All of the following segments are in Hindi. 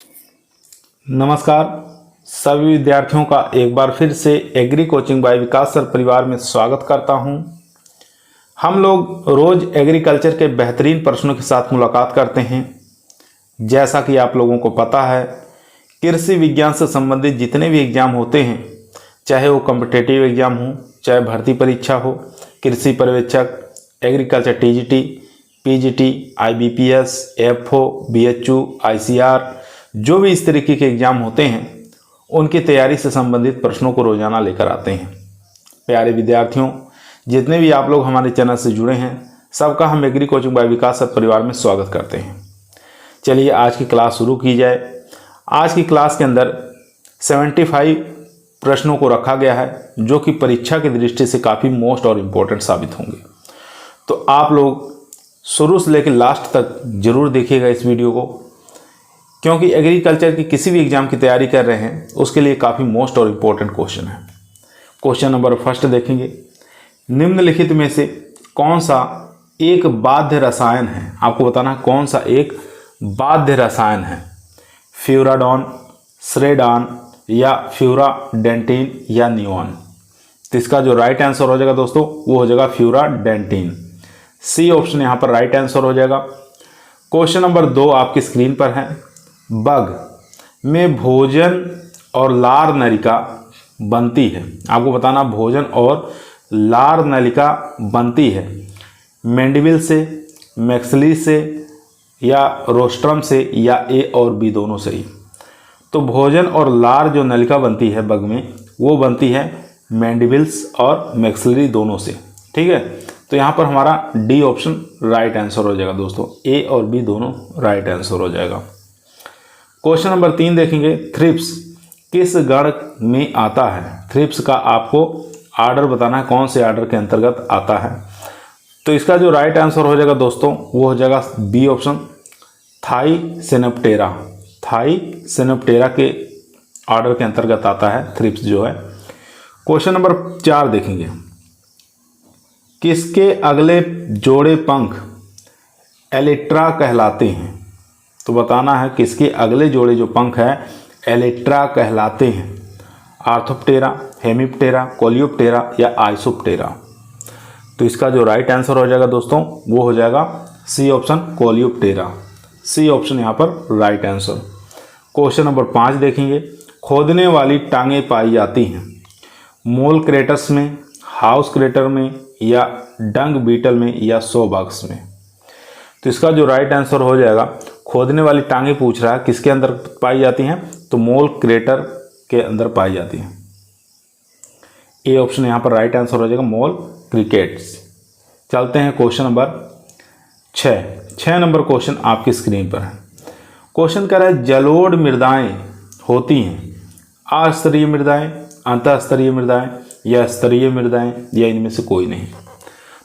नमस्कार सभी विद्यार्थियों का एक बार फिर से एग्री कोचिंग बाय विकास सर परिवार में स्वागत करता हूं। हम लोग रोज एग्रीकल्चर के बेहतरीन प्रश्नों के साथ मुलाकात करते हैं। जैसा कि आप लोगों को पता है, कृषि विज्ञान से संबंधित जितने भी एग्जाम होते हैं, चाहे वो कॉम्पिटिटिव एग्जाम हो, चाहे भर्ती परीक्षा हो, कृषि पर्यवेक्षक, agriculture TGT, PGT, IBPS, FO, BHU, ICR, जो भी इस तरीके के एग्जाम होते हैं उनकी तैयारी से संबंधित प्रश्नों को रोजाना लेकर आते हैं। प्यारे विद्यार्थियों, जितने भी आप लोग हमारे चैनल से जुड़े हैं, सबका हम एग्री कोचिंग बाय विकास सर परिवार में स्वागत करते हैं। चलिए आज की क्लास शुरू की जाए। आज की क्लास के अंदर 75 प्रश्नों को रखा गया है, जो कि परीक्षा की दृष्टि से काफ़ी मोस्ट और इम्पोर्टेंट साबित होंगे। तो आप लोग शुरू से लेकर लास्ट तक जरूर देखिएगा इस वीडियो को, क्योंकि एग्रीकल्चर की किसी भी एग्जाम की तैयारी कर रहे हैं उसके लिए काफ़ी मोस्ट और इम्पोर्टेंट क्वेश्चन है। क्वेश्चन नंबर फर्स्ट देखेंगे, निम्नलिखित में से कौन सा एक बाध्य रसायन है? आपको बताना है कौन सा एक बाध्य रसायन है। फ्यूराडॉन, श्रेडान या फ्यूराडेंटिन या नियॉन। तो इसका जो राइट आंसर हो जाएगा दोस्तों वो हो जाएगा फ्यूराडेंटिन। सी ऑप्शन यहाँ पर राइट आंसर हो जाएगा। क्वेश्चन नंबर 2 आपकी स्क्रीन पर है, बग में भोजन और लार नलिका बनती है। आपको बताना भोजन और लार नलिका बनती है मैंडिबिल से, मैक्सिली से या रोस्ट्रम से या ए और बी दोनों से ही। तो भोजन और लार जो नलिका बनती है बग में, वो बनती है मैंडिबिल्स और मैक्सिलरी दोनों से। ठीक है, तो यहाँ पर हमारा डी ऑप्शन राइट आंसर हो जाएगा दोस्तों। ए और बी दोनों राइट आंसर हो जाएगा। क्वेश्चन नंबर 3 देखेंगे, थ्रिप्स किस गण में आता है? थ्रिप्स का आपको आर्डर बताना है, कौन से आर्डर के अंतर्गत आता है। तो इसका जो राइट आंसर हो जाएगा दोस्तों वो हो जाएगा बी ऑप्शन, थाईसिनेप्टेरा। थाईसिनेप्टेरा के आर्डर के अंतर्गत आता है थ्रिप्स जो है। क्वेश्चन नंबर 4 देखेंगे, किसके अगले जोड़े पंख एलिट्रा कहलाते हैं? तो बताना है किसके अगले जोड़े जो पंख है एलिट्रा कहलाते हैं। आर्थोप्टेरा, हेमिप्टेरा, कोलियोप्टेरा या आइसोप्टेरा। तो इसका जो राइट आंसर हो जाएगा दोस्तों वो हो जाएगा C option, Coleoptera. C option यहाँ पर राइट आंसर। क्वेश्चन नंबर 5 देखेंगे, खोदने वाली टांगें पाई जाती हैं मोल क्रेटस में, हाउस क्रेटर में या डंग बीटल में या सो बॉक्स में। तो इसका जो राइट आंसर हो जाएगा, खोदने वाली टांगे पूछ रहा है किसके अंदर पाई जाती हैं, तो मोल क्रेटर के अंदर पाई जाती हैं। ए ऑप्शन यहाँ पर राइट आंसर हो जाएगा, मोल क्रिकेट्स। चलते हैं क्वेश्चन नंबर 6 नंबर क्वेश्चन आपकी स्क्रीन पर है। क्वेश्चन कह रहा है, जलोढ़ मृदाएं होती हैं अस्तरीय मृदाएं, अंतःस्तरीय मृदाएं या स्तरीय मृदाएं या इनमें से कोई नहीं।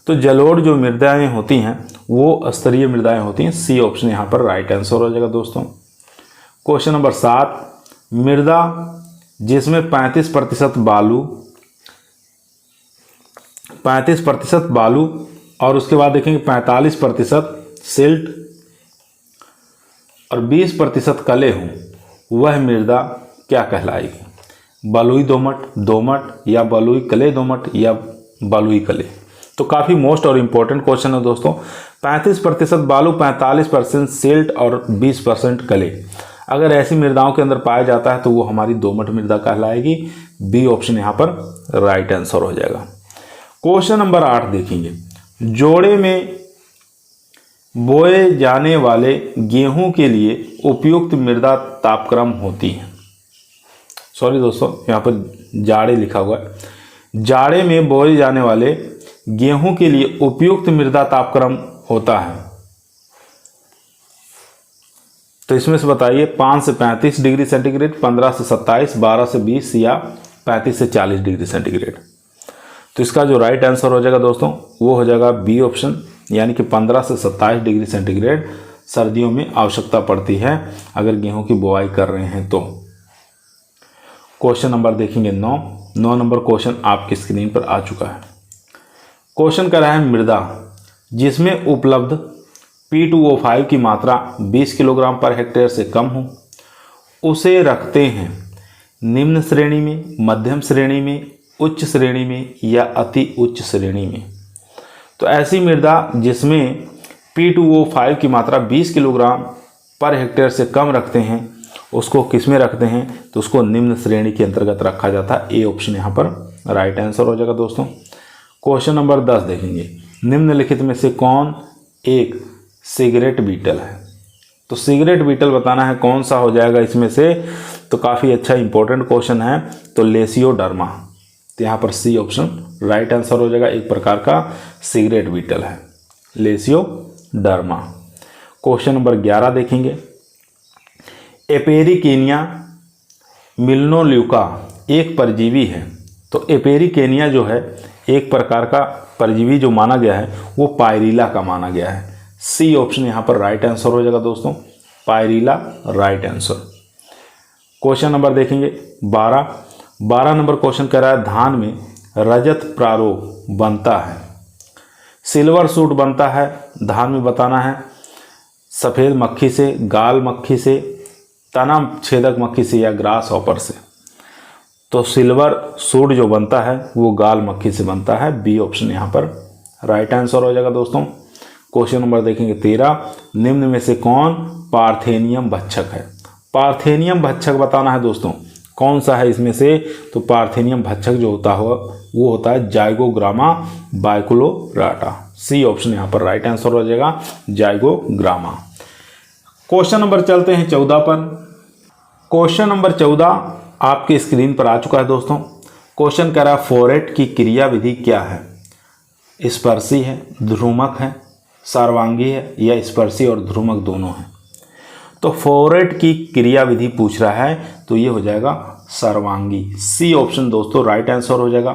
तो जलोढ़ जो मृदाएं होती हैं वो स्तरीय मृदाएं होती हैं। सी ऑप्शन यहाँ पर राइट आंसर हो जाएगा दोस्तों। क्वेश्चन नंबर 7, मृदा जिसमें 35% बालू और उसके बाद देखेंगे 45% सिल्ट और 20% कले हों, वह मृदा क्या कहलाएगी? बलुई दोमट, दोमट या बलुई कले दोमट या बलुई कले। तो काफ़ी मोस्ट और इम्पोर्टेंट क्वेश्चन है दोस्तों। 35% बालू, 45% सिल्ट और 20% कले अगर ऐसी मृदाओं के अंदर पाया जाता है तो वो हमारी दोमट मृदा कहलाएगी। बी ऑप्शन यहाँ पर राइट आंसर हो जाएगा। क्वेश्चन नंबर 8 देखेंगे, जोड़े में बोए जाने वाले गेहूं के लिए उपयुक्त मृदा तापक्रम होती है। सॉरी दोस्तों, यहाँ पर जाड़े लिखा हुआ है। जाड़े में बोए जाने वाले गेहूं के लिए उपयुक्त मृदा तापक्रम होता है। तो इसमें से बताइए 5 से 35 डिग्री सेंटीग्रेड, 15 से 27, 12 से 20 या 35 से 40 डिग्री सेंटीग्रेड। तो इसका जो राइट आंसर हो जाएगा दोस्तों वो हो जाएगा बी ऑप्शन, यानी कि 15 से 27 डिग्री सेंटीग्रेड सर्दियों में आवश्यकता पड़ती है अगर गेहूं की बुआई कर रहे हैं तो। क्वेश्चन नंबर देखेंगे 9 नंबर क्वेश्चन आपकी स्क्रीन पर आ चुका है। क्वेश्चन कर रहा है, मृदा जिसमें उपलब्ध P2O5 की मात्रा 20 किलोग्राम पर हेक्टेयर से कम हो उसे रखते हैं निम्न श्रेणी में, मध्यम श्रेणी में, उच्च श्रेणी में या अति उच्च श्रेणी में। तो ऐसी मृदा जिसमें P2O5 की मात्रा 20 किलोग्राम पर हेक्टेयर से कम रखते हैं उसको किस में रखते हैं, तो उसको निम्न श्रेणी के अंतर्गत रखा जाता है। ए ऑप्शन यहाँ पर राइट आंसर हो जाएगा दोस्तों। क्वेश्चन नंबर 10 देखेंगे, निम्नलिखित में से कौन एक सिगरेट बीटल है। तो सिगरेट बीटल बताना है कौन सा हो जाएगा इसमें से, तो काफ़ी अच्छा इंपॉर्टेंट क्वेश्चन है। तो लेसियोडर्मा, तो यहाँ पर सी ऑप्शन राइट आंसर हो जाएगा। एक प्रकार का सिगरेट बीटल है लेसियोडर्मा। क्वेश्चन नंबर 11 देखेंगे, एपेरिकेनिया मिल्नोल्यूका एक परजीवी है। तो एपेरिकेनिया जो है एक प्रकार का परजीवी जो माना गया है वो पायरिला का माना गया है। सी ऑप्शन यहाँ पर राइट आंसर हो जाएगा दोस्तों, pyrilla right answer. Question number देखेंगे 12 नंबर क्वेश्चन कह रहा है, धान में रजत प्रारोह बनता है, सिल्वर सूट बनता है धान में, बताना है सफ़ेद मक्खी से, गाल मक्खी से, तना छेदक मक्खी से या ग्रास हॉपर से। तो सिल्वर सूट जो बनता है वो गाल मक्खी से बनता है। बी ऑप्शन यहाँ पर राइट आंसर हो जाएगा दोस्तों। क्वेश्चन नंबर देखेंगे 13, निम्न में से कौन पार्थेनियम भक्षक है। पार्थेनियम भक्षक बताना है दोस्तों कौन सा है इसमें से, तो पार्थेनियम भक्षक जो होता है वो होता है जाइगोग्रामा बाइकुलोराटा। सी ऑप्शन यहाँ पर राइट आंसर हो जाएगा, जाइगोग्रामा। क्वेश्चन नंबर चलते हैं 14 पर। क्वेश्चन नंबर 14 आपके स्क्रीन पर आ चुका है दोस्तों। क्वेश्चन कह रहा है फोरेट की क्रिया विधि क्या है। स्पर्शी है, ध्रुमक है, सर्वांगी है या स्पर्शी और ध्रुमक दोनों है। तो फोरेट की क्रिया विधि पूछ रहा है तो ये हो जाएगा सर्वांगी। सी ऑप्शन दोस्तों राइट आंसर हो जाएगा।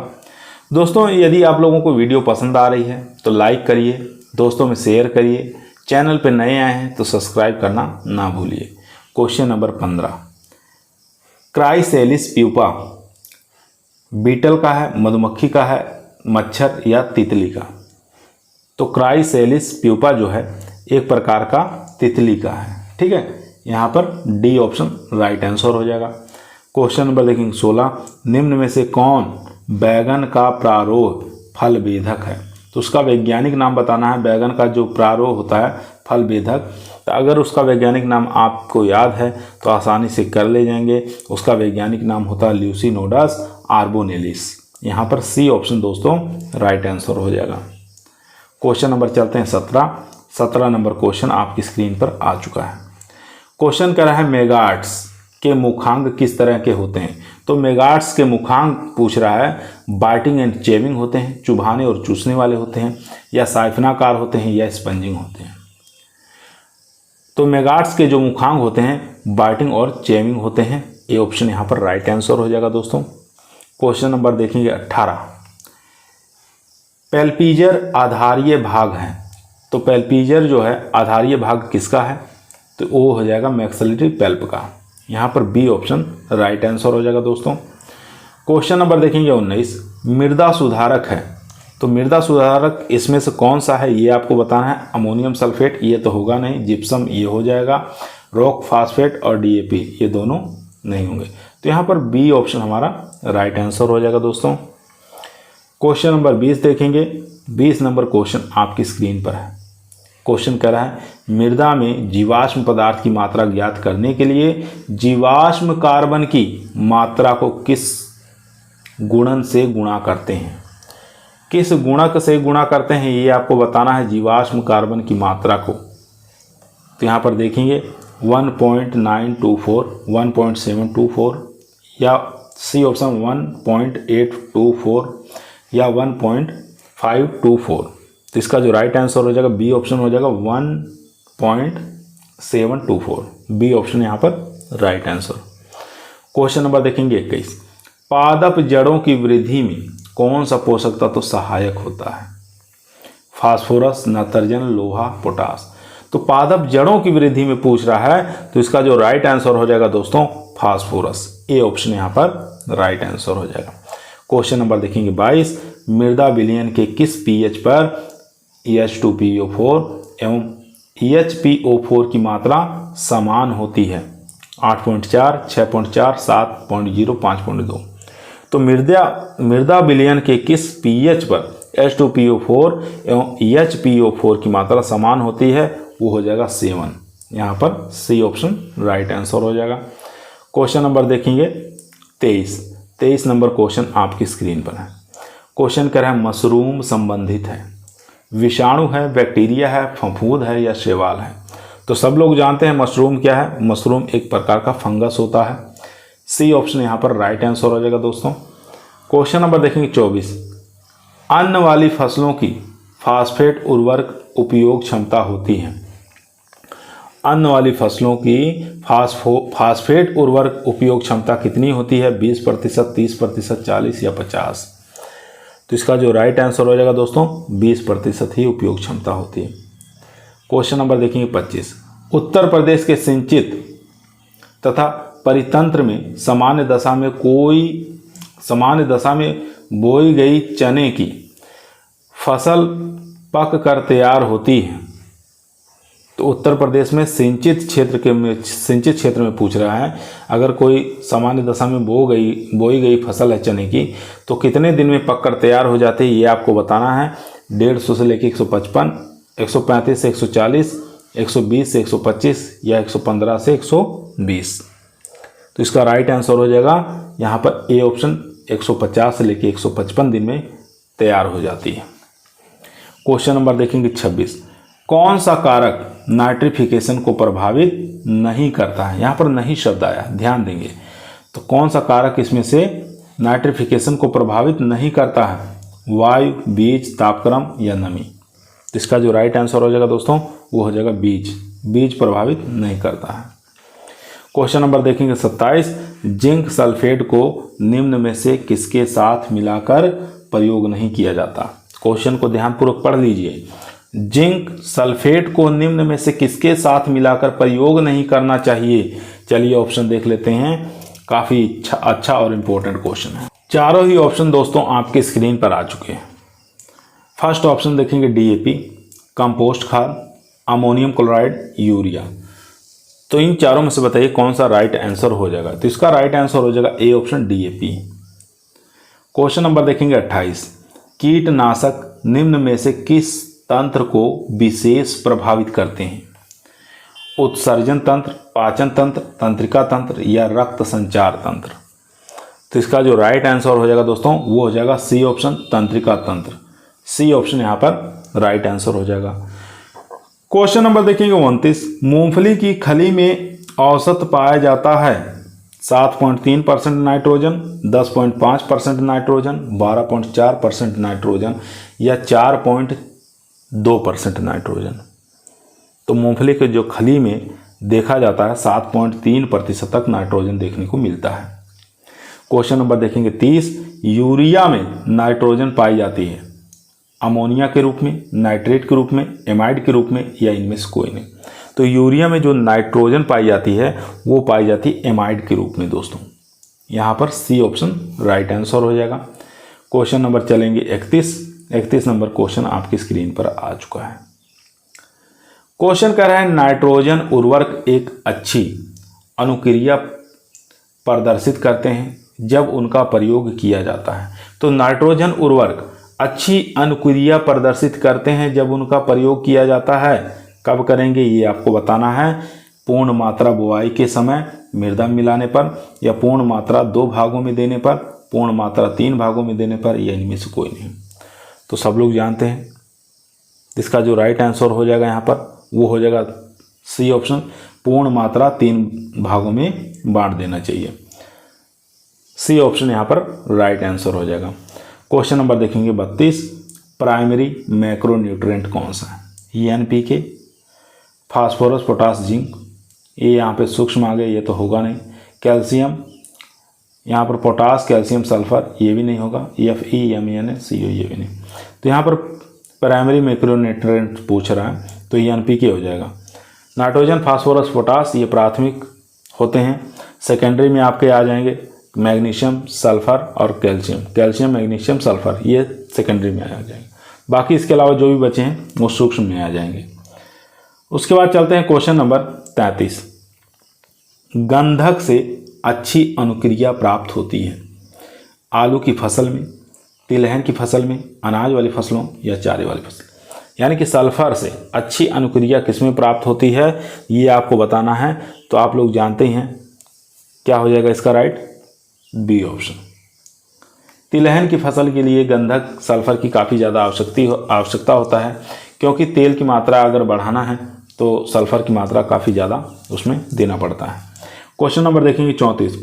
दोस्तों यदि आप लोगों को वीडियो पसंद आ रही है तो लाइक करिए, दोस्तों में शेयर करिए, चैनल पर नए आए हैं तो सब्सक्राइब करना ना भूलिए। Question number 15, chrysalis pupa beetle का है, मधुमक्खी का है, मच्छर या तितली का। तो क्राइसेलिस प्यूपा जो है एक प्रकार का तितली का है, ठीक है। यहाँ पर डी ऑप्शन राइट आंसर हो जाएगा। क्वेश्चन नंबर देखेंगे 16, निम्न में से कौन बैगन का प्रारोह फल बेधक है। तो उसका वैज्ञानिक नाम बताना है। बैगन का जो प्रारोह होता है फल बेधक, तो अगर उसका वैज्ञानिक नाम आपको याद है तो आसानी से कर ले जाएंगे। उसका वैज्ञानिक नाम होता है ल्यूसिनोडस आर्बोनेलिस। यहाँ पर सी ऑप्शन दोस्तों राइट आंसर हो जाएगा। क्वेश्चन नंबर चलते हैं 17 नंबर क्वेश्चन आपकी स्क्रीन पर आ चुका है। क्वेश्चन कह रहा है मेगार्ड्स के मुखांग किस तरह के होते हैं। तो मेगार्ड्स के मुखांग पूछ रहा है, बाइटिंग एंड चेविंग होते हैं, चुभाने और चूसने वाले होते हैं, या साइफनाकार होते हैं, या स्पंजिंग होते हैं। तो मेगार्ड्स के जो मुखांग होते हैं बाइटिंग और चेविंग होते हैं। ए ऑप्शन यहाँ पर राइट आंसर हो जाएगा दोस्तों। क्वेश्चन नंबर देखेंगे 18, पेल्पीजर आधारीय भाग है। तो पेल्पीजर जो है आधारीय भाग किसका है, तो वो हो जाएगा मैक्सिलरी पेल्प का। यहाँ पर बी ऑप्शन राइट आंसर हो जाएगा दोस्तों। क्वेश्चन नंबर देखेंगे 19, मृदा सुधारक है। तो मृदा सुधारक इसमें से कौन सा है ये आपको बताना है। अमोनियम सल्फेट ये तो होगा नहीं, जिप्सम ये हो जाएगा, रॉक फास्फेट और डीएपी ये दोनों नहीं होंगे। तो यहाँ पर बी ऑप्शन हमारा राइट आंसर हो जाएगा दोस्तों। क्वेश्चन नंबर 20 देखेंगे। 20 नंबर क्वेश्चन आपकी स्क्रीन पर है। क्वेश्चन कह रहा है, मृदा में जीवाश्म पदार्थ की मात्रा ज्ञात करने के लिए जीवाश्म कार्बन की मात्रा को किस गुणन से गुणा करते हैं। किस गुणक से गुणा करते हैं ये आपको बताना है, जीवाश्म कार्बन की मात्रा को। तो यहाँ पर देखेंगे 1.924, 1.724 या सी ऑप्शन 1.824 या 1.524। तो इसका जो राइट आंसर हो जाएगा बी ऑप्शन हो जाएगा 1.724। बी ऑप्शन यहाँ पर राइट आंसर। क्वेश्चन नंबर देखेंगे 21, पादप जड़ों की वृद्धि में कौन सा पोषक तत्व तो सहायक होता है। फास्फोरस, नाइट्रोजन, लोहा, पोटास। तो पादप जड़ों की वृद्धि में पूछ रहा है तो इसका जो राइट आंसर हो जाएगा दोस्तों फास्फोरस। ए ऑप्शन यहाँ पर राइट आंसर हो जाएगा। क्वेश्चन नंबर देखेंगे 22, मृदा विलयन के किस पीएच पर H2PO4 एवं HPO4 की मात्रा समान होती है। 8.4, 6.4, 7.0, 5.2। तो मृदा विलयन के किस pH पर H2PO4 एवं HPO4 की मात्रा समान होती है? वो हो जाएगा 7। यहाँ पर सी ऑप्शन राइट आंसर हो जाएगा। क्वेश्चन नंबर देखेंगे 23 नंबर क्वेश्चन आपकी स्क्रीन पर है। क्वेश्चन कह रहा है मशरूम संबंधित है, विषाणु है, बैक्टीरिया है, फफूंद है या शैवाल है? तो सब लोग जानते हैं मशरूम क्या है। मशरूम एक प्रकार का फंगस होता है। सी ऑप्शन यहाँ पर राइट आंसर हो जाएगा दोस्तों। क्वेश्चन नंबर देखेंगे 24, अन्न वाली फसलों की फास्फेट उर्वरक उपयोग क्षमता होती है। अन्न वाली फसलों की फास्फेट उर्वरक उपयोग क्षमता कितनी होती है? 20%, 30%, 40 या 50? तो इसका जो राइट आंसर हो जाएगा दोस्तों 20% ही उपयोग क्षमता होती है। क्वेश्चन नंबर देखेंगे 25, उत्तर प्रदेश के सिंचित तथा परितंत्र में सामान्य दशा में बोई गई चने की फसल पक कर तैयार होती है। तो उत्तर प्रदेश में सिंचित क्षेत्र में पूछ रहा है, अगर कोई सामान्य दशा में बोई गई फसल है चने की तो कितने दिन में पककर तैयार हो जाती है, ये आपको बताना है। 150 से लेकर 155, 135 से 140, 120 से 125 या 115 से 120? तो इसका राइट आंसर हो जाएगा यहाँ पर ए ऑप्शन, 150 से लेकर 155 दिन में तैयार हो जाती है। क्वेश्चन नंबर देखेंगे 26, कौन सा कारक नाइट्रिफिकेशन को प्रभावित नहीं करता है? यहाँ पर नहीं शब्द आया, ध्यान देंगे। तो कौन सा कारक इसमें से नाइट्रिफिकेशन को प्रभावित नहीं करता है? वायु, बीज, तापक्रम या नमी? तो इसका जो राइट आंसर हो जाएगा दोस्तों वो हो जाएगा बीज प्रभावित नहीं करता है। क्वेश्चन नंबर देखेंगे 27, जिंक सल्फेट को निम्न में से किसके साथ मिलाकर प्रयोग नहीं किया जाता? क्वेश्चन को ध्यानपूर्वक पढ़ लीजिए। जिंक सल्फेट को निम्न में से किसके साथ मिलाकर प्रयोग नहीं करना चाहिए? चलिए ऑप्शन देख लेते हैं, काफ़ी अच्छा और इम्पोर्टेंट क्वेश्चन है। चारों ही ऑप्शन दोस्तों आपके स्क्रीन पर आ चुके हैं। फर्स्ट ऑप्शन देखेंगे DAP, कंपोस्ट खाद, अमोनियम क्लोराइड, यूरिया। तो इन चारों में से बताइए कौन सा राइट आंसर हो जाएगा? तो इसका राइट आंसर हो जाएगा A option DAP। Question number देखेंगे 28, कीटनाशक निम्न में से किस तंत्र को विशेष प्रभावित करते हैं? उत्सर्जन तंत्र, पाचन तंत्र, तंत्रिका तंत्र या रक्त संचार तंत्र? तो इसका जो राइट आंसर हो जाएगा दोस्तों वो हो जाएगा सी ऑप्शन, तंत्रिका तंत्र। सी ऑप्शन यहाँ पर राइट आंसर हो जाएगा। क्वेश्चन नंबर देखेंगे 29, मूंगफली की खली में औसत पाया जाता है 7.3% नाइट्रोजन, 10.5% नाइट्रोजन, 12.4% नाइट्रोजन या 4.2% नाइट्रोजन? तो मूंगफली के जो खली में देखा जाता है 7.3% तक नाइट्रोजन देखने को मिलता है। क्वेश्चन नंबर देखेंगे 30, यूरिया में नाइट्रोजन पाई जाती है अमोनिया के रूप में, नाइट्रेट के रूप में, एमाइड के रूप में या इनमें से कोई नहीं? तो यूरिया में जो नाइट्रोजन पाई जाती है वो पाई जाती है एमाइड के रूप में दोस्तों। यहाँ पर सी ऑप्शन राइट आंसर हो जाएगा। क्वेश्चन नंबर चलेंगे 31 नंबर क्वेश्चन आपकी स्क्रीन पर आ चुका है। क्वेश्चन कह रहा है नाइट्रोजन उर्वरक एक अच्छी अनुक्रिया प्रदर्शित करते हैं जब उनका प्रयोग किया जाता है। तो नाइट्रोजन उर्वरक अच्छी अनुक्रिया प्रदर्शित करते हैं जब उनका प्रयोग किया जाता है। कब करेंगे ये आपको बताना है। पूर्ण मात्रा बुआई के समय मृदा मिलाने पर, या पूर्ण मात्रा 2 भागों में देने पर, पूर्ण मात्रा 3 भागों में देने पर, या इनमें से कोई नहीं? तो सब लोग जानते हैं इसका जो राइट आंसर हो जाएगा यहाँ पर वो हो जाएगा सी ऑप्शन, पूर्ण मात्रा 3 भागों में बांट देना चाहिए। सी ऑप्शन यहाँ पर राइट आंसर हो जाएगा। क्वेश्चन नंबर देखेंगे 32, प्राइमरी मैक्रोन्यूट्रिएंट कौन सा है? NPK, phosphorus, potash, zinc. ये यहाँ पे सूक्ष्म आ गए, ये तो होगा नहीं। कैल्शियम, यहाँ पर पोटास, कैल्शियम, सल्फर, ये भी नहीं होगा। Fe, MnCO, ये भी नहीं। तो यहाँ पर प्राइमरी मैक्रोन्यूट्रिएंट पूछ रहा है तो ये NPK हो जाएगा। नाइट्रोजन, फास्फोरस, पोटास ये प्राथमिक होते हैं। सेकेंडरी में आपके आ जाएंगे मैग्नीशियम, सल्फर और कैल्शियम। कैल्शियम, मैग्नीशियम, सल्फर ये सेकेंडरी में आ जाएंगे। बाकी इसके अलावा जो भी बचे हैं वो सूक्ष्म में आ जाएंगे। उसके बाद चलते हैं क्वेश्चन नंबर 33। गंधक से अच्छी अनुक्रिया प्राप्त होती है? आलू की फसल में, तिलहन की फसल में, अनाज वाली फसलों या चारे वाली फसल? यानी कि सल्फर से अच्छी अनुक्रिया किसमें प्राप्त होती है, ये आपको बताना है। तो आप लोग जानते हैं क्या हो जाएगा इसका राइट, बी ऑप्शन। तिलहन की फसल के लिए गंधक सल्फर की काफ़ी ज़्यादा आवश्यकता होता है, क्योंकि तेल की मात्रा अगर बढ़ाना है तो सल्फर की मात्रा काफ़ी ज़्यादा उसमें देना पड़ता है। क्वेश्चन नंबर देखेंगे 34।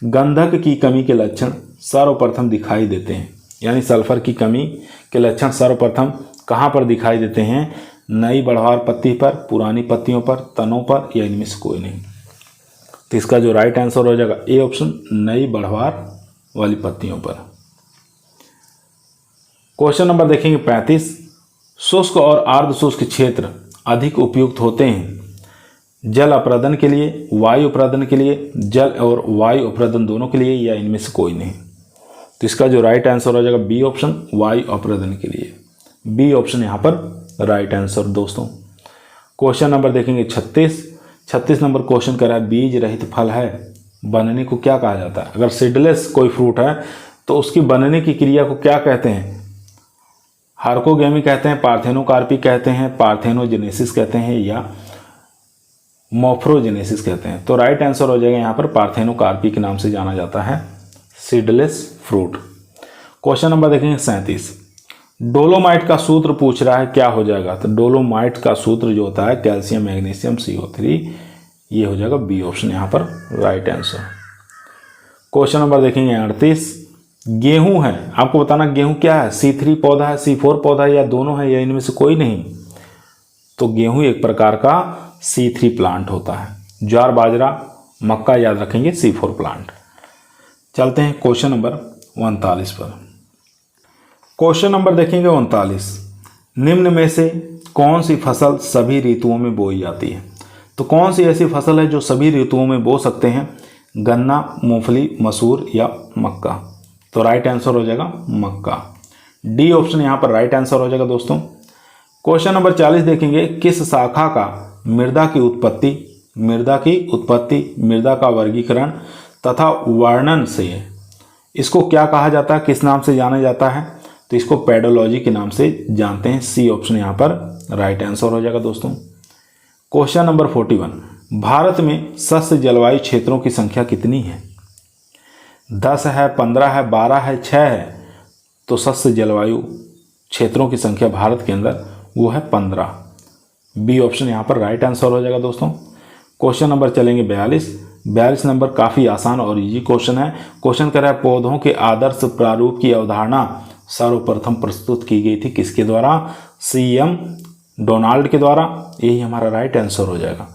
गंधक की कमी के लक्षण सर्वप्रथम दिखाई देते हैं, यानी सल्फर की कमी के लक्षण सर्वप्रथम कहाँ पर दिखाई देते हैं? नई बढ़वार पत्ती पर, पुरानी पत्तियों पर, तनों पर, या इनमें से कोई नहीं? तो इसका जो राइट आंसर हो जाएगा ए ऑप्शन, नई बढ़वार वाली पत्तियों पर। क्वेश्चन नंबर देखेंगे 35। शुष्क और अर्ध शुष्क क्षेत्र अधिक उपयुक्त होते हैं जल अप्रदन के लिए, वायु अप्रदन के लिए, जल और वायु अप्रदन दोनों के लिए, या इनमें से कोई नहीं? तो इसका जो राइट आंसर हो जाएगा बी ऑप्शन, वायु अप्रदन के लिए। बी ऑप्शन यहाँ पर राइट आंसर दोस्तों। क्वेश्चन नंबर देखेंगे 36 नंबर क्वेश्चन कर रहा है बीज रहित फल है, बनने को क्या कहा जाता है? अगर सीडलेस कोई फ्रूट है तो उसकी बनने की क्रिया को क्या कहते हैं? हार्कोगेमी कहते हैं, पार्थेनोकार्पी कहते हैं, पार्थेनोजेनेसिस कहते हैं, या मोफ्रोजेनेसिस कहते हैं? तो राइट आंसर हो जाएगा यहाँ पर पार्थेनोकार्पी के नाम से जाना जाता है सीडलेस फ्रूट। क्वेश्चन नंबर देखेंगे 37। डोलोमाइट का सूत्र पूछ रहा है, क्या हो जाएगा? तो डोलोमाइट का सूत्र जो होता है कैल्शियम मैग्नीशियम CO3, ये हो जाएगा बी ऑप्शन यहाँ पर राइट आंसर। क्वेश्चन नंबर देखेंगे 38। गेहूं है, आपको बताना गेहूं क्या है, C3 पौधा है, C4 पौधा है, या दोनों है, या इनमें से कोई नहीं? तो गेहूं एक प्रकार का C3 प्लांट होता है। ज्वार, बाजरा, मक्का याद रखेंगे C4 प्लांट। चलते हैं क्वेश्चन नंबर 39 पर। क्वेश्चन नंबर देखेंगे 39। निम्न में से कौन सी फसल सभी ऋतुओं में बोई जाती है? तो कौन सी ऐसी फसल है जो सभी ऋतुओं में बो सकते हैं? गन्ना, मूंगफली, मसूर या मक्का? तो राइट आंसर हो जाएगा मक्का। डी ऑप्शन यहाँ पर राइट आंसर हो जाएगा दोस्तों। क्वेश्चन नंबर 40 देखेंगे। किस शाखा का मृदा की उत्पत्ति, मृदा का वर्गीकरण तथा वर्णन से इसको क्या कहा जाता है, किस नाम से जाना जाता है? तो इसको पेडोलॉजी के नाम से जानते हैं। सी ऑप्शन यहाँ पर राइट आंसर हो जाएगा दोस्तों। Question number 41। भारत में सस्य जलवायु क्षेत्रों की संख्या कितनी है? 10 है, 15 है, 12 है, 6 है? तो सस्य जलवायु क्षेत्रों की संख्या भारत के अंदर वो है 15। बी ऑप्शन यहाँ पर राइट आंसर हो जाएगा दोस्तों। क्वेश्चन नंबर चलेंगे 42 नंबर काफ़ी आसान और इजी क्वेश्चन है। क्वेश्चन कर रहा है पौधों के आदर्श प्रारूप की अवधारणा सर्वप्रथम प्रस्तुत की गई थी किसके द्वारा? CM डोनाल्ड के द्वारा। यही हमारा राइट आंसर हो जाएगा।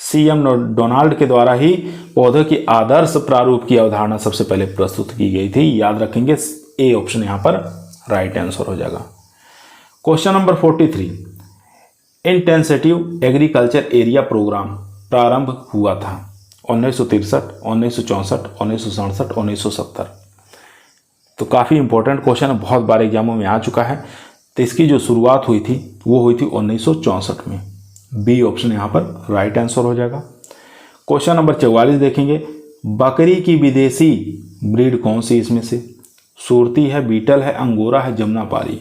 CM डोनाल्ड के द्वारा ही पौधों की आदर्श प्रारूप की अवधारणा सबसे पहले प्रस्तुत की गई थी। याद रखेंगे ए ऑप्शन यहाँ पर राइट आंसर हो जाएगा। Question number 43। Intensive agriculture area programme प्रारंभ हुआ था 1963, 1964, 1967, 1970। तो काफ़ी इंपॉर्टेंट क्वेश्चन है, बहुत बार एग्जामों में आ चुका है। तो इसकी जो शुरुआत हुई थी वो हुई थी 1964 में। बी ऑप्शन यहाँ पर राइट आंसर हो जाएगा। क्वेश्चन नंबर 44 देखेंगे। बकरी की विदेशी ब्रीड कौन सी इसमें से? सुरती है, बीटल है, अंगोरा है, जमुनापारी?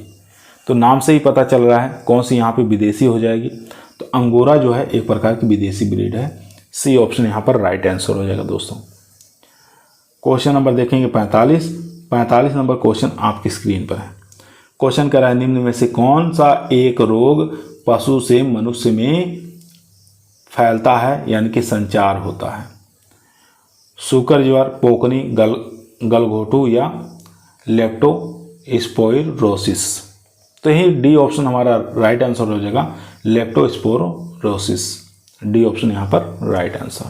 तो नाम से ही पता चल रहा है कौन सी यहाँ पे विदेशी हो जाएगी। तो अंगोरा जो है एक प्रकार की विदेशी ब्रीड है। सी ऑप्शन यहाँ पर राइट आंसर हो जाएगा दोस्तों। क्वेश्चन नंबर देखेंगे 45 नंबर क्वेश्चन आपकी स्क्रीन पर है। क्वेश्चन कर रहा है निम्न में से कौन सा एक रोग पशु से मनुष्य में फैलता है यानी कि संचार होता है? सूकर ज्वर, पोकनी, गलघोटू या लेप्टोस्पाइरोसिस? तो यही डी ऑप्शन हमारा राइट आंसर हो जाएगा, लेप्टोस्पाइरोसिस। डी ऑप्शन यहाँ पर राइट आंसर।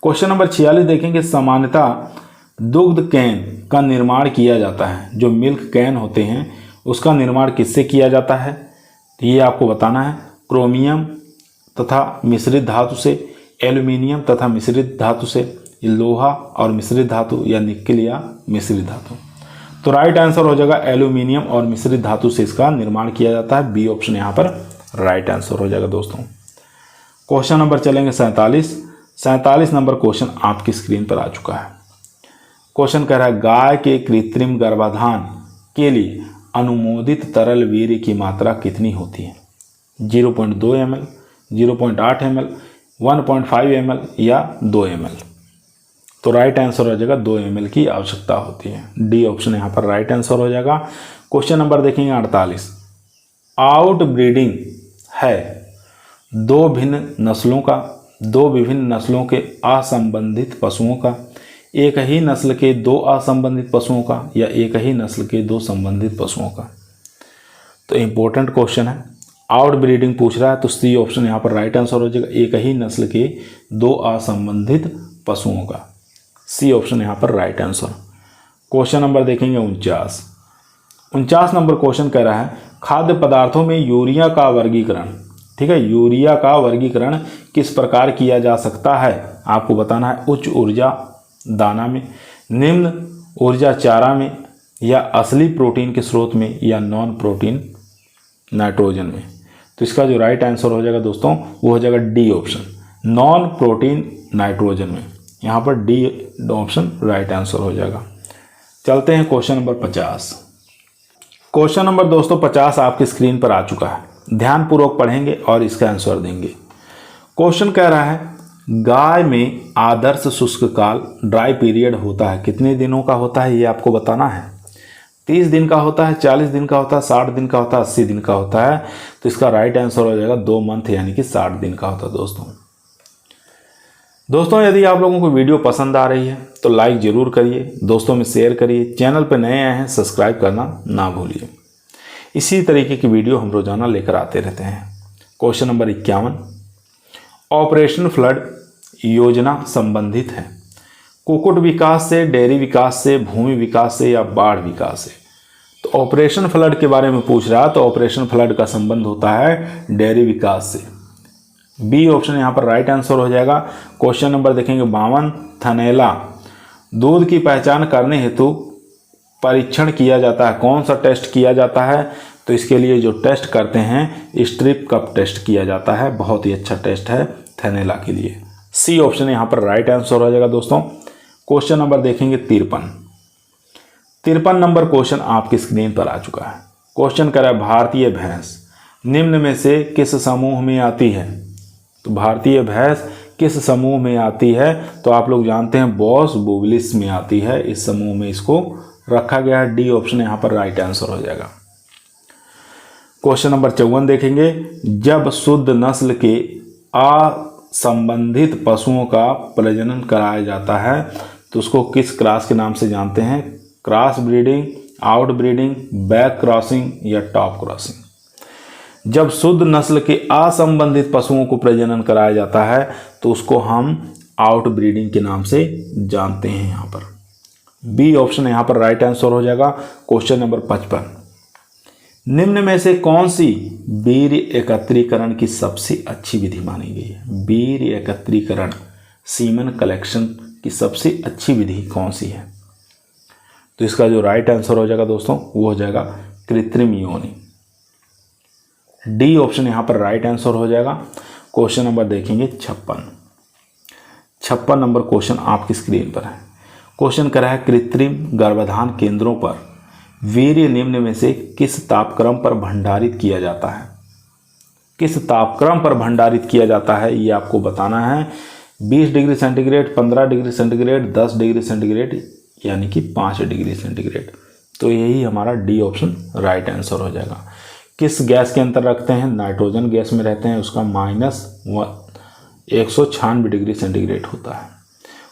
क्वेश्चन नंबर 46 देखेंगे। सामान्यतः दुग्ध कैन का निर्माण किया जाता है, जो मिल्क कैन होते हैं उसका निर्माण किससे किया जाता है? तो ये आपको बताना है। क्रोमियम तथा मिश्रित धातु से, एल्यूमिनियम तथा मिश्रित धातु से, लोहा और मिश्रित धातु, या निकेल या मिश्रित धातु? तो राइट आंसर हो जाएगा एल्यूमिनियम और मिश्रित धातु से इसका निर्माण किया जाता है। बी ऑप्शन यहाँ पर राइट आंसर हो जाएगा दोस्तों। क्वेश्चन नंबर चलेंगे 47 नंबर क्वेश्चन आपकी स्क्रीन पर आ चुका है। क्वेश्चन कह रहा है गाय के कृत्रिम गर्भाधान के लिए अनुमोदित तरल वीर्य की मात्रा कितनी होती है? 0.2 ml, 0.8 ml, 1.5 ml या 2 ml? तो राइट आंसर हो जाएगा 2 ml की आवश्यकता होती है। डी ऑप्शन यहाँ पर राइट आंसर हो जाएगा। क्वेश्चन नंबर देखेंगे 48। आउट ब्रीडिंग है दो विभिन्न नस्लों के असंबंधित पशुओं का, एक ही नस्ल के दो असंबंधित पशुओं का, या एक ही नस्ल के दो संबंधित पशुओं का। तो इंपॉर्टेंट क्वेश्चन है, आउट ब्रीडिंग पूछ रहा है, तो सी ऑप्शन यहाँ पर राइट आंसर हो जाएगा, एक ही नस्ल के दो असंबंधित पशुओं का। सी ऑप्शन यहाँ पर राइट आंसर। क्वेश्चन नंबर देखेंगे 49 नंबर क्वेश्चन कह रहा है खाद्य पदार्थों में यूरिया का वर्गीकरण, ठीक है, यूरिया का वर्गीकरण किस प्रकार किया जा सकता है? आपको बताना है, उच्च ऊर्जा दाना में, निम्न ऊर्जा चारा में, या असली प्रोटीन के स्रोत में, या नॉन प्रोटीन नाइट्रोजन में। तो इसका जो राइट आंसर हो जाएगा दोस्तों वो हो जाएगा D option, non protein nitrogen में। यहाँ पर डी ऑप्शन राइट आंसर हो जाएगा। चलते हैं क्वेश्चन नंबर 50। क्वेश्चन नंबर दोस्तों 50 आपकी स्क्रीन पर आ चुका है, ध्यानपूर्वक पढ़ेंगे और इसका आंसर देंगे। क्वेश्चन कह रहा है गाय में आदर्श शुष्क काल ड्राई पीरियड होता है, कितने दिनों का होता है ये आपको बताना है। 30 दिन का होता है, 40 दिन का होता है, 60 दिन का होता है, 80 दिन का होता है। तो इसका राइट आंसर हो जाएगा 2 मंथ यानी कि 60 दिन का होता है। दोस्तों यदि आप लोगों को वीडियो पसंद आ रही है तो लाइक ज़रूर करिए, दोस्तों में शेयर करिए, चैनल पर नए आए हैं सब्सक्राइब करना ना भूलिए। इसी तरीके की वीडियो हम रोजाना लेकर आते रहते हैं। क्वेश्चन नंबर 51, ऑपरेशन फ्लड योजना संबंधित है कुक्कुट विकास से, डेयरी विकास से, भूमि विकास से, या बाढ़ विकास से? तो ऑपरेशन फ्लड के बारे में पूछ रहा है, तो ऑपरेशन फ्लड का संबंध होता है डेयरी विकास से। बी ऑप्शन यहाँ पर राइट आंसर हो जाएगा। क्वेश्चन नंबर देखेंगे 52, थनैला दूध की पहचान करने हेतु परीक्षण किया जाता है, कौन सा टेस्ट किया जाता है? तो इसके लिए जो टेस्ट करते हैं स्ट्रिप कप टेस्ट किया जाता है, बहुत ही अच्छा टेस्ट है थनैला के लिए। सी ऑप्शन यहाँ पर राइट आंसर हो जाएगा दोस्तों। क्वेश्चन नंबर देखेंगे 53 नंबर क्वेश्चन आपकी स्क्रीन पर आ चुका है। क्वेश्चन कर रहा है भारतीय भैंस निम्न में से किस समूह में आती है? तो भारतीय भैंस किस समूह में आती है? तो आप लोग जानते हैं बॉस बोवलिस में आती है, इस समूह में इसको रखा गया है। डी ऑप्शन यहाँ पर राइट आंसर हो जाएगा। क्वेश्चन नंबर 54 देखेंगे, जब शुद्ध नस्ल के असंबंधित पशुओं का प्रजनन कराया जाता है तो उसको किस क्रॉस के नाम से जानते हैं? Cross breeding, out breeding, back crossing, या टॉप क्रॉसिंग? जब शुद्ध नस्ल के असंबंधित पशुओं को प्रजनन कराया जाता है तो उसको हम आउट ब्रीडिंग के नाम से जानते हैं। यहाँ पर बी ऑप्शन यहाँ पर राइट आंसर हो जाएगा। क्वेश्चन नंबर 55, निम्न में से कौन सी वीर्य एकत्रीकरण की सबसे अच्छी विधि मानी गई है? वीर्य एकत्रीकरण, सीमन कलेक्शन की सबसे अच्छी विधि कौन सी है? तो इसका जो राइट आंसर हो जाएगा दोस्तों वो हो जाएगा कृत्रिम योनि। डी ऑप्शन यहाँ पर राइट आंसर हो जाएगा। क्वेश्चन नंबर देखेंगे 56 नंबर क्वेश्चन आपकी स्क्रीन पर है। क्वेश्चन कर रहा है कृत्रिम गर्भाधान केंद्रों पर वीर्य निम्न में से किस तापक्रम पर भंडारित किया जाता है? किस तापक्रम पर भंडारित किया जाता है ये आपको बताना है। 20 degree centigrade, 15 degree centigrade, 10 degree centigrade, यानी कि 5 डिग्री सेंटीग्रेड। तो यही हमारा डी ऑप्शन राइट आंसर हो जाएगा। किस गैस के अंदर रखते हैं? नाइट्रोजन गैस में रहते हैं, उसका -196 डिग्री सेंटीग्रेड होता है।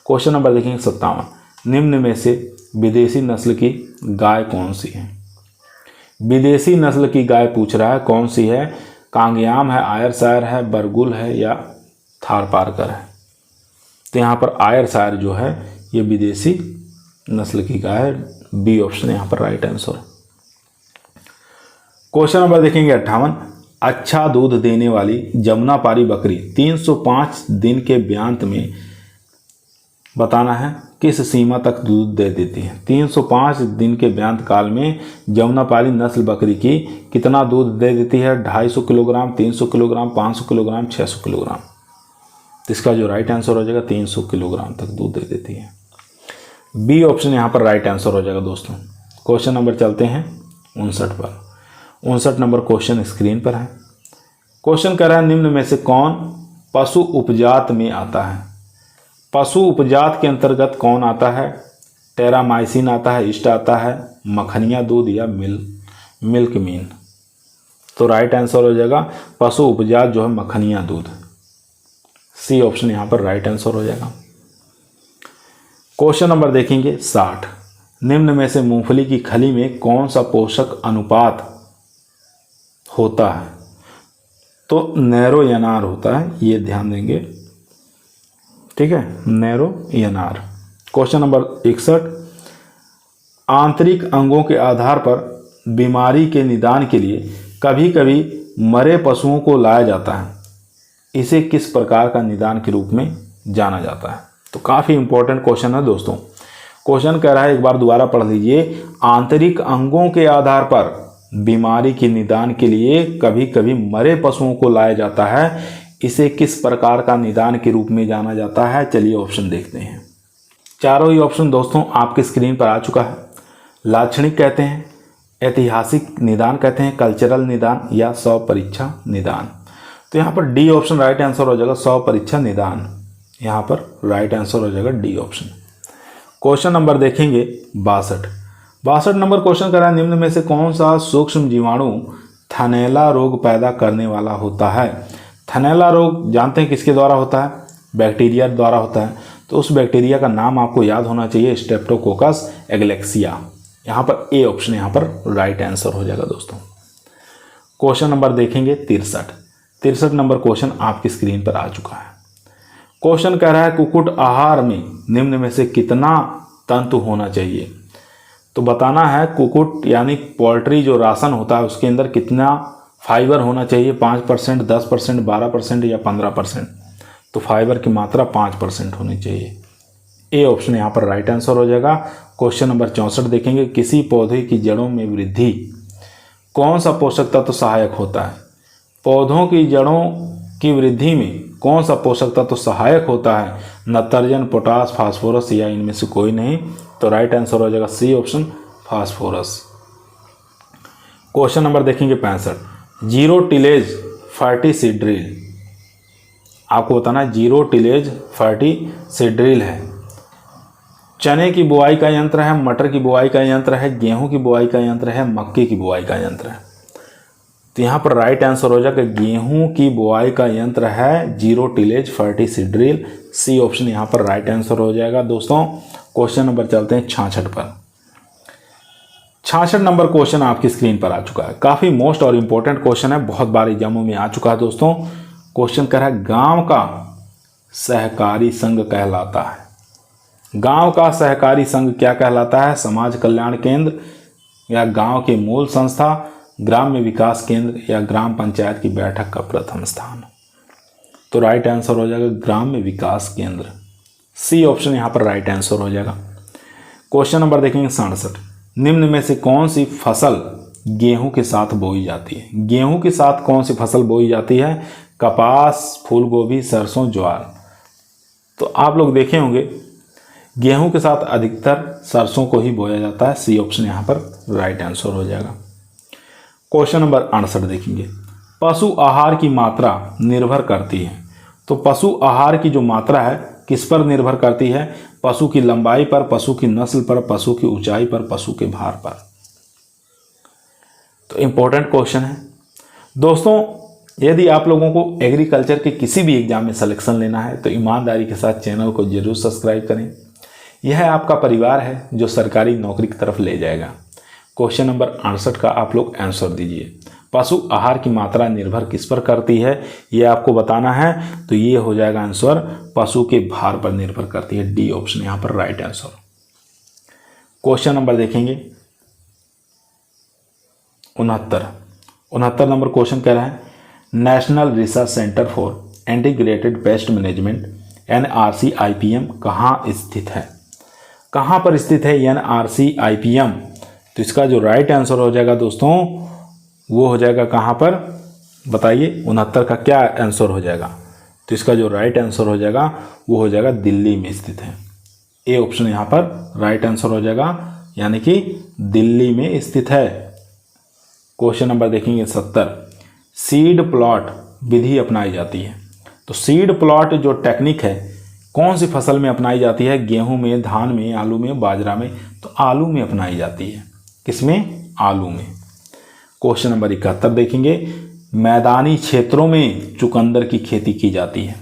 क्वेश्चन नंबर देखेंगे 57, निम्न में से विदेशी नस्ल की गाय कौन सी है? विदेशी नस्ल की गाय पूछ रहा है, कौन सी है? कांगयाम है, आयरशायर है, बरगुल है, या थारपारकर है? तो यहाँ पर आयरशायर जो है ये विदेशी नस्ल की गाय है। बी ऑप्शन यहाँ पर राइट आंसर। क्वेश्चन नंबर देखेंगे 58, अच्छा दूध देने वाली जमुनापारी बकरी 305 दिन के ब्यांत में बताना है किस सीमा तक दूध दे देती है? 305 दिन के ब्यांत काल में जमुनापारी नस्ल बकरी की कितना दूध दे देती है? 250 किलोग्राम, 300 किलोग्राम, 500 किलोग्राम, 600 किलोग्राम? तो इसका जो राइट आंसर हो जाएगा 300 किलोग्राम तक दूध दे देती है। बी ऑप्शन यहाँ पर राइट आंसर हो जाएगा दोस्तों। क्वेश्चन नंबर चलते हैं 59 पर। 59 नंबर क्वेश्चन स्क्रीन पर है। क्वेश्चन कह रहा है निम्न में से कौन पशु उपजात में आता है। पशु उपजात के अंतर्गत कौन आता है। टेरामाइसिन आता है, ईस्ट आता है, मखनिया दूध या मिल्क मीन। तो राइट आंसर हो जाएगा पशु उपजात जो है मखनिया दूध। सी ऑप्शन यहाँ पर राइट आंसर हो जाएगा। क्वेश्चन नंबर देखेंगे 60। निम्न में से मूंगफली की खली में कौन सा पोषक अनुपात होता है। तो नैरो एनआर होता है, ये ध्यान देंगे, ठीक है, नैरो एनआर। Question number 61। आंतरिक अंगों के आधार पर बीमारी के निदान के लिए कभी कभी मरे पशुओं को लाया जाता है, इसे किस प्रकार का निदान के रूप में जाना जाता है। तो काफ़ी इंपॉर्टेंट क्वेश्चन है दोस्तों। क्वेश्चन कह रहा है, एक बार दोबारा पढ़ लीजिए। आंतरिक अंगों के आधार पर बीमारी के निदान के लिए कभी कभी मरे पशुओं को लाया जाता है, इसे किस प्रकार का निदान के रूप में जाना जाता है। चलिए ऑप्शन देखते हैं। चारों ही ऑप्शन दोस्तों आपके स्क्रीन पर आ चुका है। लाक्षणिक कहते हैं, ऐतिहासिक निदान कहते हैं, कल्चरल निदान या स्व परीक्षा निदान। तो यहाँ पर डी ऑप्शन राइट आंसर हो जाएगा, स्व परीक्षा निदान। यहाँ पर राइट आंसर हो जाएगा डी ऑप्शन। क्वेश्चन नंबर देखेंगे 62 नंबर क्वेश्चन कर रहा है, निम्न में से कौन सा सूक्ष्म जीवाणु थनैला रोग पैदा करने वाला होता है। थनैला रोग जानते हैं किसके द्वारा होता है, बैक्टीरिया द्वारा होता है। तो उस बैक्टीरिया का नाम आपको याद होना चाहिए, स्ट्रेप्टोकोकस एग्लेक्सिया। यहाँ पर ए ऑप्शन यहाँ पर राइट आंसर हो जाएगा दोस्तों। क्वेश्चन नंबर देखेंगे 63 नंबर क्वेश्चन आपकी स्क्रीन पर आ चुका है। क्वेश्चन कह रहा है, कुक्कुट आहार में निम्न में से कितना तंतु होना चाहिए। तो बताना है कुक्कुट यानी पोल्ट्री जो राशन होता है उसके अंदर कितना फाइबर होना चाहिए। 5%, 10%, 12% या 15%। तो फाइबर की मात्रा 5% होनी चाहिए। ए ऑप्शन यहाँ पर राइट आंसर हो जाएगा। क्वेश्चन नंबर 64 देखेंगे, किसी पौधे की जड़ों में वृद्धि कौन सा पोषक तत्व सहायक होता है। पौधों की जड़ों की वृद्धि में कौन सा पोषक तत्व सहायक होता है। नाइट्रोजन, पोटास, फास्फोरस या इनमें से कोई नहीं। तो राइट आंसर हो जाएगा C option phosphorus. Question number देखेंगे 65, जीरो टिलेज फर्टिसिड्रिल। आपको बताना है जीरो टिलेज फर्टिसिड्रिल है। चने की बुआई का यंत्र है, मटर की बुआई का यंत्र है, गेहूं की बुआई का यंत्र है, मक्के की बुआई का यंत्र है। तो यहाँ पर राइट आंसर हो जाएगा गेहूं की बुआई का यंत्र है जीरो टिलेज फर्टिसिड्रिल। सी ऑप्शन यहाँ पर राइट आंसर हो जाएगा दोस्तों। क्वेश्चन नंबर चलते हैं 66 पर। 66 नंबर क्वेश्चन आपकी स्क्रीन पर आ चुका है। काफ़ी मोस्ट और इम्पोर्टेंट क्वेश्चन है, बहुत बार एग्जामों में आ चुका है दोस्तों। क्वेश्चन कह रहा है, गांव का सहकारी संघ कहलाता है। गांव का सहकारी संघ क्या कहलाता है। समाज कल्याण केंद्र या गांव के मूल संस्था, ग्राम्य विकास केंद्र या ग्राम पंचायत की बैठक का प्रथम स्थान। तो राइट आंसर हो जाएगा ग्राम्य विकास केंद्र। सी ऑप्शन यहाँ पर राइट आंसर हो जाएगा। क्वेश्चन नंबर देखेंगे 67, निम्न में से कौन सी फसल गेहूं के साथ बोई जाती है। गेहूं के साथ कौन सी फसल बोई जाती है। कपास, फूल गोभी, सरसों, ज्वार। तो आप लोग देखे होंगे गेहूं के साथ अधिकतर सरसों को ही बोया जाता है। सी ऑप्शन यहाँ पर राइट आंसर हो जाएगा। क्वेश्चन नंबर 68 देखेंगे, पशु आहार की मात्रा निर्भर करती है। तो पशु आहार की जो मात्रा है किस पर निर्भर करती है। पशु की लंबाई पर, पशु की नस्ल पर, पशु की ऊंचाई पर, पशु के भार पर। तो इंपॉर्टेंट क्वेश्चन है दोस्तों। यदि आप लोगों को एग्रीकल्चर के किसी भी एग्जाम में सिलेक्शन लेना है तो ईमानदारी के साथ चैनल को जरूर सब्सक्राइब करें। यह आपका परिवार है जो सरकारी नौकरी की तरफ ले जाएगा। क्वेश्चन नंबर 68 का आप लोग आंसर दीजिए। पशु आहार की मात्रा निर्भर किस पर करती है, ये आपको बताना है। तो ये हो जाएगा आंसर पशु के भार पर निर्भर करती है। डी ऑप्शन यहाँ पर राइट आंसर। क्वेश्चन नंबर देखेंगे 69 नंबर क्वेश्चन कह रहा है, national research centre for integrated pest management NRC-IPM कहाँ स्थित है। कहाँ पर स्थित है NRC-IPM। तो इसका जो राइट आंसर हो जाएगा दोस्तों वो हो जाएगा कहाँ पर बताइए। 69 का क्या आंसर हो जाएगा। तो इसका जो राइट आंसर हो जाएगा वो हो जाएगा दिल्ली में स्थित है। ए ऑप्शन यहाँ पर राइट आंसर हो जाएगा, यानी कि दिल्ली में स्थित है। क्वेश्चन नंबर देखेंगे 70, सीड प्लॉट विधि अपनाई जाती है। तो सीड प्लॉट जो टेक्निक है कौन सी फसल में अपनाई जाती है? गेहूं में, धान में, आलू में, बाजरा में। तो आलू में अपनाई जाती है। किसमें? आलू में। क्वेश्चन नंबर 71 देखेंगे, मैदानी क्षेत्रों में चुकंदर की खेती की जाती है।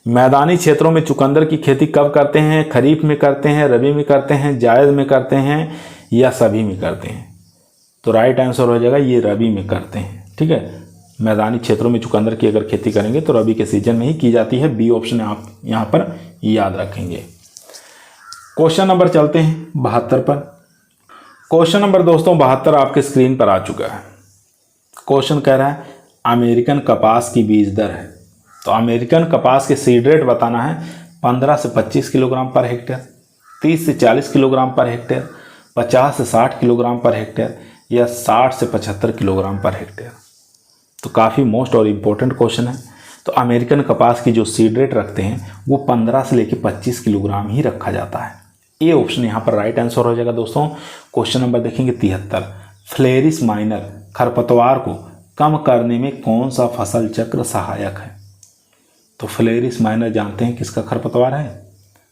मैदानी क्षेत्रों में चुकंदर की खेती कब करते हैं? खरीफ में करते हैं, रबी में करते हैं, जायद में करते हैं, या सभी में करते हैं? तो राइट आंसर हो जाएगा ये रबी में करते हैं। ठीक है, मैदानी क्षेत्रों में चुकंदर की अगर खेती करेंगे तो रबी के सीजन में ही की जाती है। बी ऑप्शन आप यहाँ पर याद रखेंगे। क्वेश्चन नंबर चलते हैं 72 पर। क्वेश्चन नंबर दोस्तों 72 आपके स्क्रीन पर आ चुका है। क्वेश्चन कह रहा है अमेरिकन कपास की बीज दर है। तो अमेरिकन कपास के सीड रेट बताना है 15 से 25 किलोग्राम पर हेक्टेयर, 30 से 40 किलोग्राम पर हेक्टेयर, 50 से 60 किलोग्राम पर हेक्टेयर, या 60 से 75 किलोग्राम पर हेक्टेयर। तो काफ़ी मोस्ट और इम्पोर्टेंट क्वेश्चन है। तो अमेरिकन कपास की जो सीड रेट रखते हैं वो 15 से लेकर 25 किलोग्राम ही रखा जाता है। ए ऑप्शन यहाँ पर राइट आंसर हो जाएगा दोस्तों। क्वेश्चन नंबर देखेंगे 73, फ्लेरिस माइनर खरपतवार को कम करने में कौन सा फसल चक्र सहायक है? तो फ्लेरिस माइनर जानते हैं किसका खरपतवार है?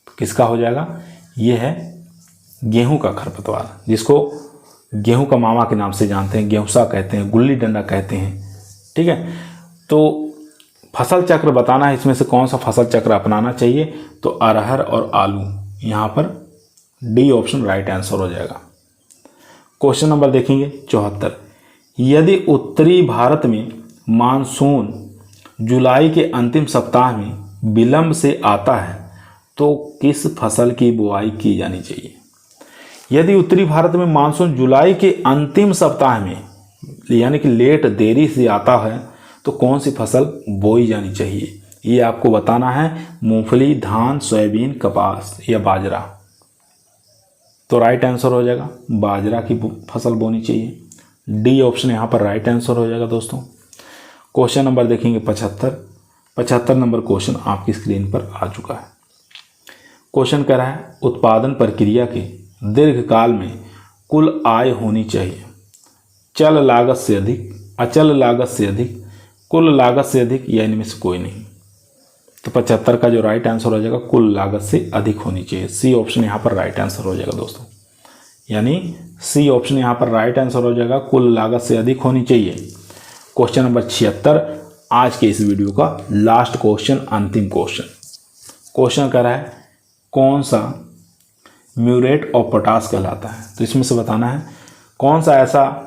तो किसका हो जाएगा? ये है गेहूं का खरपतवार, जिसको गेहूं का मामा के नाम से जानते हैं, गेहूंसा कहते हैं, गुल्ली डंडा कहते हैं। ठीक है, तो फसल चक्र बताना है इसमें से कौन सा फसल चक्र अपनाना चाहिए। तो अरहर और आलू, यहाँ पर डी ऑप्शन राइट आंसर हो जाएगा। क्वेश्चन नंबर देखेंगे 74, यदि उत्तरी भारत में मानसून जुलाई के अंतिम सप्ताह में विलंब से आता है तो किस फसल की बुआई की जानी चाहिए? यदि उत्तरी भारत में मानसून जुलाई के अंतिम सप्ताह में यानी कि लेट देरी से आता है तो कौन सी फसल बोई जानी चाहिए? ये आपको बताना है। मूंगफली, धान, सोयाबीन, कपास या बाजरा। तो राइट आंसर हो जाएगा बाजरा की फसल बोनी चाहिए। डी ऑप्शन यहाँ पर राइट आंसर हो जाएगा दोस्तों। क्वेश्चन नंबर देखेंगे 75 नंबर क्वेश्चन आपकी स्क्रीन पर आ चुका है। क्वेश्चन कह रहा है उत्पादन प्रक्रिया के दीर्घकाल में कुल आय होनी चाहिए चल लागत से अधिक, अचल लागत से अधिक, कुल लागत से अधिक, या इनमें से कोई नहीं। तो 75 का जो राइट आंसर हो जाएगा कुल लागत से अधिक होनी चाहिए। सी ऑप्शन यहाँ पर राइट आंसर हो जाएगा दोस्तों, यानी सी ऑप्शन यहाँ पर राइट आंसर हो जाएगा, कुल लागत से अधिक होनी चाहिए। क्वेश्चन नंबर 76 आज के इस वीडियो का लास्ट क्वेश्चन, अंतिम क्वेश्चन। क्वेश्चन कह रहा है कौन सा म्यूरेट ऑफ पोटास कहलाता है? तो इसमें से बताना है कौन सा ऐसा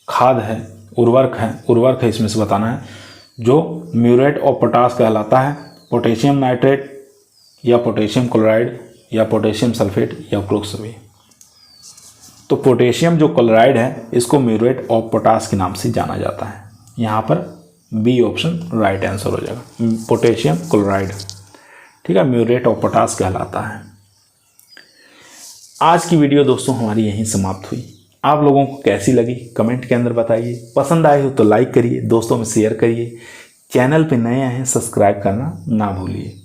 खाद है, उर्वरक है इसमें से बताना है जो म्यूरेट ऑफ पोटास कहलाता है। पोटेशियम नाइट्रेट, या पोटेशियम क्लोराइड, या पोटेशियम सल्फेट, या उपरोक्त सभी। तो पोटेशियम जो क्लोराइड है इसको म्यूरेट ऑफ पोटास के नाम से जाना जाता है। यहाँ पर बी ऑप्शन राइट आंसर हो जाएगा, पोटेशियम क्लोराइड। ठीक है, म्यूरेट ऑफ पोटास कहलाता है। आज की वीडियो दोस्तों हमारी यहीं समाप्त हुई। आप लोगों को कैसी लगी कमेंट के अंदर बताइए। पसंद आए हो तो लाइक करिए, दोस्तों में शेयर करिए। चैनल पे नए आए हैं सब्सक्राइब करना ना भूलिए।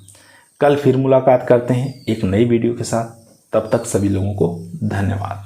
कल फिर मुलाकात करते हैं एक नई वीडियो के साथ। तब तक सभी लोगों को धन्यवाद।